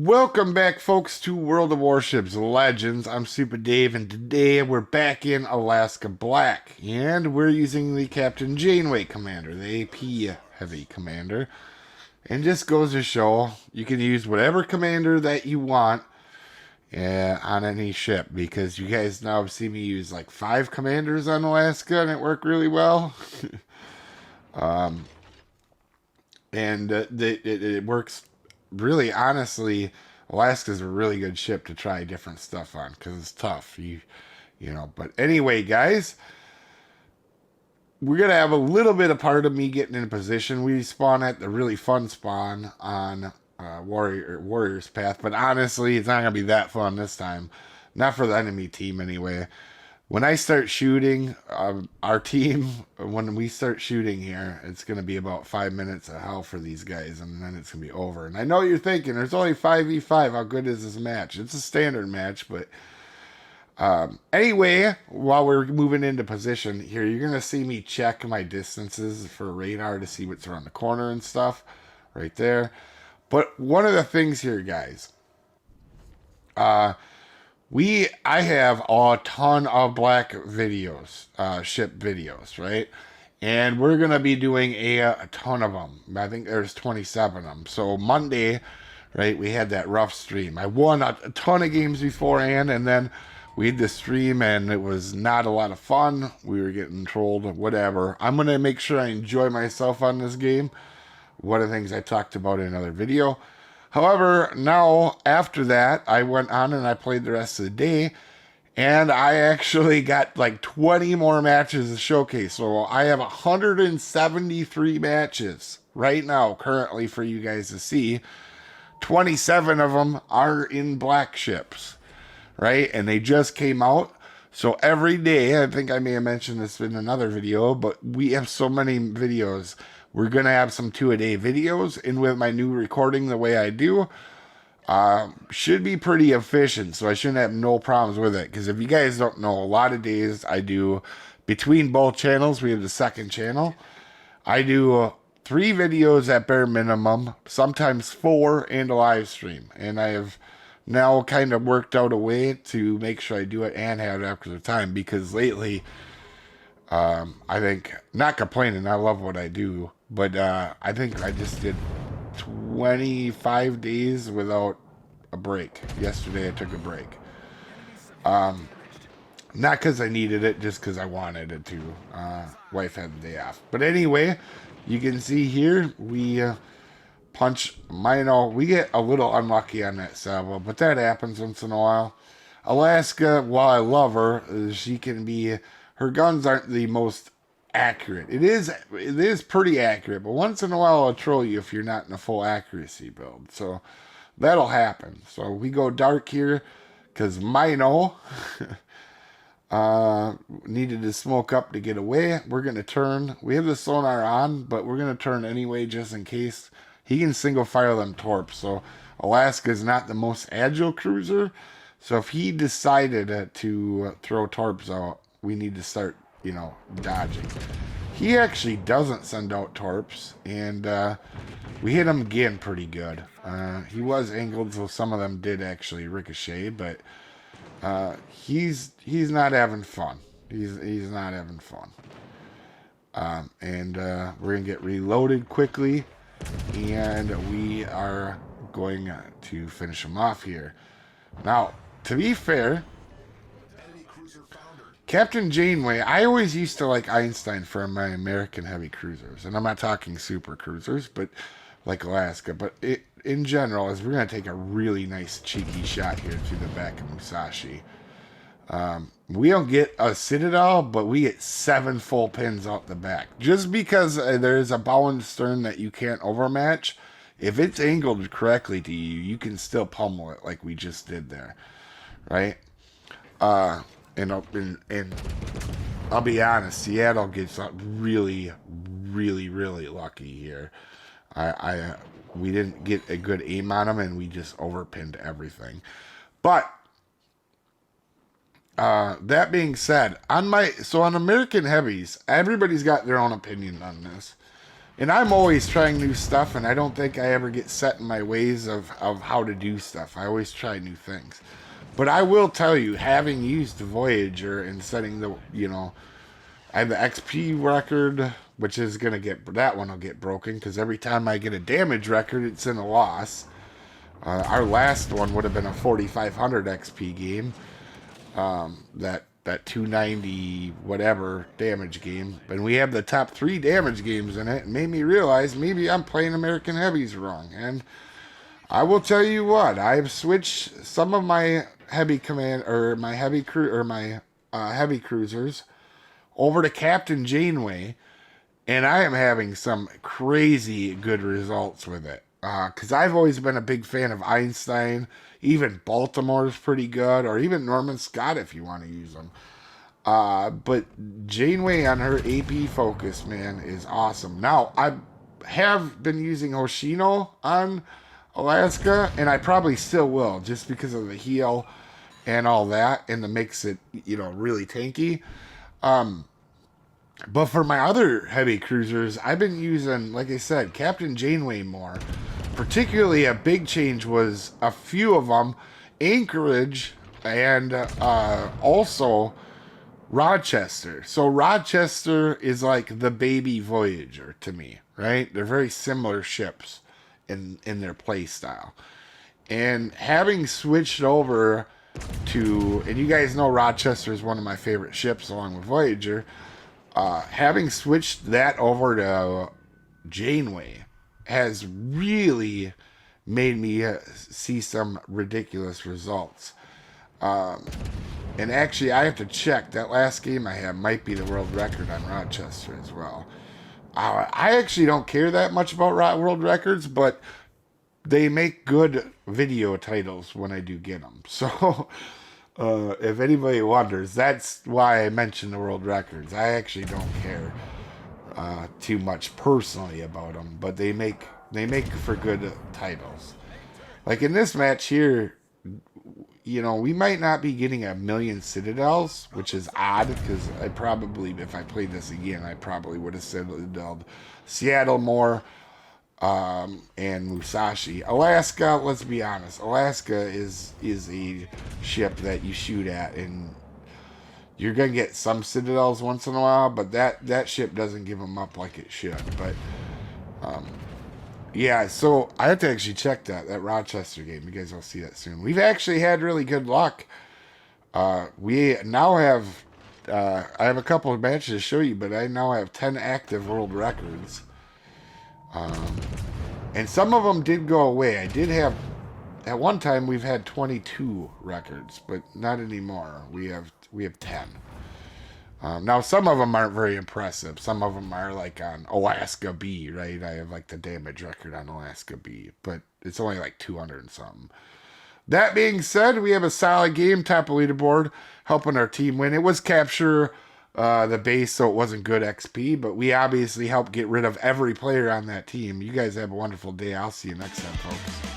Welcome back, folks, to World of Warships Legends. I'm Soopa-Dave, and today we're back in Alaska Black, and we're using the Captain Janeway commander, the AP Heavy commander. And just goes to show, you can use whatever commander that you want on any ship, because you guys now see me use like 5 commanders on Alaska, and it worked really well. It works really, honestly. Alaska's a really good ship to try different stuff on because it's tough. You know. But anyway, guys, we're gonna have a little bit of part of me getting in position. We spawn at the really fun spawn on Warriors Path, but honestly, it's not gonna be that fun this time. Not for the enemy team, anyway. When I start shooting, our team, when we start shooting here, it's going to be about 5 minutes of hell for these guys, and then it's going to be over. And I know you're thinking, there's only 5v5. How good is this match? It's a standard match, but anyway, while we're moving into position here, you're going to see me check my distances for radar to see what's around the corner and stuff right there. But one of the things here, guys, I have a ton of black videos, ship videos, right? And we're going to be doing a ton of them. I think there's 27 of them. So Monday, right, we had that rough stream. I won a ton of games beforehand, and then we had the stream, and it was not a lot of fun. We were getting trolled, whatever. I'm going to make sure I enjoy myself on this game. One of the things I talked about in another video. However, now, after that, I went on and I played the rest of the day, and I actually got like 20 more matches to showcase. So I have 173 matches right now, currently, for you guys to see. 27 of them are in black ships, right? And they just came out. So every day, I think I may have mentioned this in another video, but we have so many videos. We're going to have some 2-a-day videos, and with my new recording the way I do, should be pretty efficient, so I shouldn't have no problems with it. Because if you guys don't know, a lot of days I do, between both channels, we have the second channel, I do 3 videos at bare minimum, sometimes 4, and a live stream. And I have now kind of worked out a way to make sure I do it and have it after the time, because lately, I think, not complaining, I love what I do, but I think I just did 25 days without a break. Yesterday I took a break. Not because I needed it, just because I wanted it to. Wife had the day off. But anyway, you can see here, we punch we get a little unlucky on that salvo, but that happens once in a while. Alaska, while I love her, she can be... Her guns aren't the most accurate. It is pretty accurate, but once in a while I'll troll you if you're not in a full accuracy build. So that'll happen. So we go dark here because Mino needed to smoke up to get away. We're going to turn. We have the sonar on, but we're going to turn anyway just in case. He can single fire them torps. So Alaska is not the most agile cruiser. So if he decided to throw torps out, we need to start, dodging. He actually doesn't send out torps, and we hit him again pretty good. He was angled, so some of them did actually ricochet, but he's not having fun. He's not having fun. We're gonna get reloaded quickly, and we are going to finish him off here. Now, to be fair, Captain Janeway, I always used to like Einstein for my American heavy cruisers. And I'm not talking super cruisers, but like Alaska. But in general, is we're going to take a really nice cheeky shot here through the back of Musashi. We don't get a Citadel, but we get 7 full pins out the back. Just because there's a bow and stern that you can't overmatch, if it's angled correctly to you, you can still pummel it like we just did there. Right? And I'll be honest, Seattle gets really, really, really lucky here. We didn't get a good aim on them, and we just overpinned everything. But that being said, on American heavies, everybody's got their own opinion on this. And I'm always trying new stuff, and I don't think I ever get set in my ways of how to do stuff. I always try new things. But I will tell you, having used the Voyager and setting the, I have the XP record, which is going to that one will get broken because every time I get a damage record, it's in a loss. Our last one would have been a 4,500 XP game. That 290 whatever damage game, and we have the top 3 damage games in it. It made me realize maybe I'm playing American Heavies wrong. And I will tell you what, I've switched some of my heavy command or my heavy cruisers over to Captain Janeway, and I am having some crazy good results with it. Because I've always been a big fan of Einstein. Even Baltimore's pretty good, or even Norman Scott if you want to use them. But Janeway on her AP focus, man, is awesome. Now, I have been using Hoshino on Alaska, and I probably still will, just because of the heal and all that, and to makes it, really tanky. But for my other heavy cruisers, I've been using, like I said, Captain Janeway more. Particularly a big change was a few of them, Anchorage and also Rochester. So Rochester is like the baby Voyager to me, right? They're very similar ships in their play style. And having switched over to, and you guys know Rochester is one of my favorite ships along with Voyager, having switched that over to Janeway has really made me see some ridiculous results. And actually, I have to check. That last game I had might be the world record on Rochester as well. I actually don't care that much about world records, but they make good video titles when I do get them. So, if anybody wonders, that's why I mentioned the world records. I actually don't care too much personally about them, but they make for good titles. Like in this match here, we might not be getting 1,000,000 citadels, which is odd because I probably, if I played this again, I probably would have citadeled Seattle more, and Musashi. Alaska, let's be honest, Alaska is a ship that you shoot at, and you're gonna get some citadels once in a while, but that ship doesn't give them up like it should. But yeah, so I have to actually check that Rochester game. You guys will see that soon. We've actually had really good luck. We now have I have a couple of matches to show you, but I now have 10 active world records. And some of them did go away. I did have, at one time we've had 22 records, but not anymore. We have 10. Now, some of them aren't very impressive. Some of them are like on Alaska B, right? I have like the damage record on Alaska B, but it's only like 200 and something. That being said, we have a solid game, top of leaderboard, helping our team win. It was capture the base, so it wasn't good XP, but we obviously helped get rid of every player on that team. You guys have a wonderful day. I'll see you next time, folks.